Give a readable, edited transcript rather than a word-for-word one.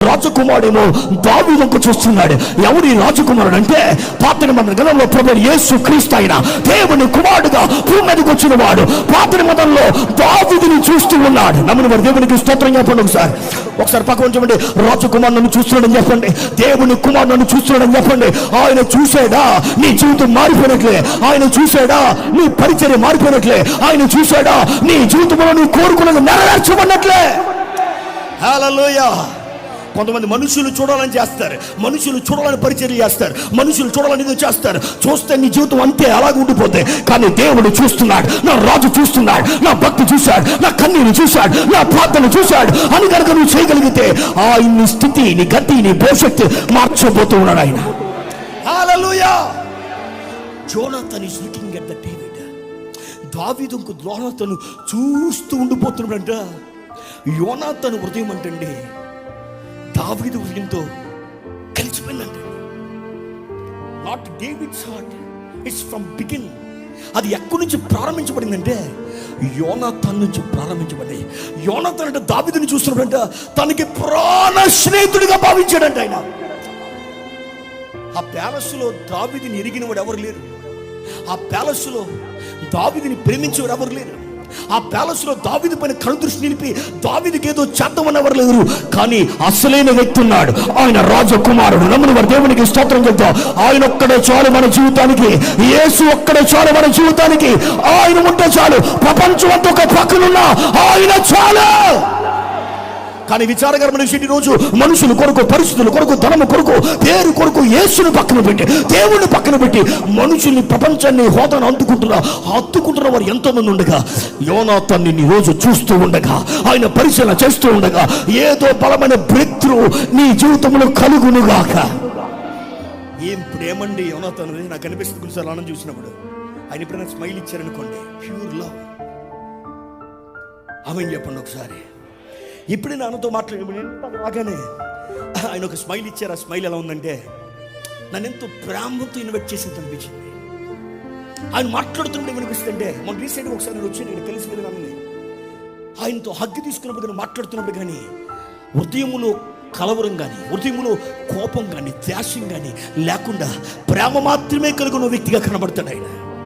రాజకుమారుడేమో దావీదుకు చూస్తున్నాడు. ఎవరి రాజకుమారుడు అంటే పాత నిబంధన గ్రంథంలో ప్రభువైన యేసు క్రీస్తు ఆయన దేవుని కుమారుడుగా భూమి మీదకి వచ్చిన వాడు పాత నిబంధనలో దావీదుని చూస్తూ ఉన్నాడు. నమ్మిన వారు దేవునికి స్తోత్రం చెప్పండి. ఒకసారి పక్కన చెప్పండి, రాజకుమారుని చూస్తున్నాడని చెప్పండి, దేవుని కుమారుని చూస్తున్నాడని చెప్పండి. ఆయన చూసాడా నీ జీవితం మారిపోయినట్లే, ఆయన చూసాడా నీ పరిచర్య మారిపోయినట్లే, ఆయన చూసాడా నీ జీవితంలో నువ్వు కోరుకున్నది నెరవేర్చబడినట్లే. హల్లెలూయా. కొంతమంది మనుషులు చూడాలని చేస్తారు, మనుషులు చూడాలని పరిచర్య చేస్తారు, మనుషులు చూడాలని ఇది చేస్తారు. చూస్తే నీ జీవితం అంతే అలాగే ఉండిపోతే. కానీ దేవుడు చూస్తున్నాడు, నా రాజు చూస్తున్నాడు, నా భక్తి చూశాడు, నా కన్నీరు చూశాడు, నా ప్రార్థన చూశాడు అని కనుక నువ్వు చేయగలిగితే నీ స్థితి, నీ గతి, నీ భవిష్యత్తు మార్చబోతూ ఉన్నాడు ఆయన. Hallelujah. Jonathan is looking at the David. దావీదుకు జోనాథన్ చూస్తూ ఉండిపోతున్నాడంట. యోనాథన్ హృదయం అంటండి దావీదు హృదయంతో కలిసిపోయిందంటే. Not David's heart, it's from beginning. అది ఎక్కడి నుంచి ప్రారంభించబడిందంటే యోనాథన్ నుంచి ప్రారంభించబడింది. యోనాథన్ అంటే దావీదుని చూస్తున్నాడంట తనకి ప్రాణ స్నేహితుడిగా భావించాడంట ఆయన. ఆ ప్యాలెస్లో దావీదుని ఎరిగిన వాడు ఎవరు లేరు, ఆ ప్యాలెస్లో దావీదుని ప్రేమించేవారు ఎవరు లేరు, ఆ ప్యాలెస్లో దావీదు పైన కనుదృష్టి నిలిపి దావీదుకి ఏదో చేద్దామని ఎవరు లేరు. కానీ అసలైన వ్యక్తి ఉన్నాడు, ఆయన రాజకుమారుడు. నమ్ముని వారి దేవునికి స్తోత్రం చెప్తాం. ఆయన ఒక్కడే చాలు మన జీవితానికి, యేసు ఒక్కడే చాలు మన జీవితానికి. ఆయన ఉంటే చాలు, ప్రపంచం అంతా ఒక పక్కనున్నా ఆయన చాలు. కానీ విచారకరమైన విషయం, ఈరోజు మనుషుల కొరకు, పరిస్థితుల కొరకు, ధనము కొరకు, పేరు కొరకు యేసును పక్కన పెట్టి, దేవుణ్ణి పక్కన పెట్టి మనుషుల్ని, ప్రపంచాన్ని, హోదాను హత్తుకుంటున్న వారు ఎంతో మంది ఉండగా, యోనాథన్ని నీ రోజు చూస్తూ ఉండగా, ఆయన పరిశీలన చేస్తూ ఉండగా ఏదో బలమైన బ్రేక్ త్రూ నీ జీవితంలో కలుగునుగాక. ఏం ప్రేమండి యోనాథన్. నాకు అనిపిస్తుంది కొన్నిసార్లు ఆనందం చూసినప్పుడు, ఆయన ఎప్పుడైనా స్మైల్ ఇచ్చారనుకోండి, ప్యూర్ లవ్. ఆమె చెప్పండి ఒకసారి. ఇప్పుడు నాన్నతో మాట్లాడగానే ఆయన ఒక స్మైల్ ఇచ్చారు. ఆ స్మైల్ ఎలా ఉందంటే నన్ను ఎంతో ప్రేమతో ఇన్వైట్ చేసింది అనిపించింది. ఆయన మాట్లాడుతుంటే వినిపిస్తుంటే, మన రీసెంట్గా ఒకసారి నేను వచ్చి నేను కలిసి వెళ్ళాను, ఆయనతో హగ్గు తీసుకున్నప్పుడు కానీ మాట్లాడుతున్నప్పుడు కానీ హృదయములో కలవరం కానీ, హృదయములో కోపం కానీ, ద్వేషం కానీ లేకుండా ప్రేమ మాత్రమే కలుగున్న వ్యక్తిగా కనబడతాడు ఆయన.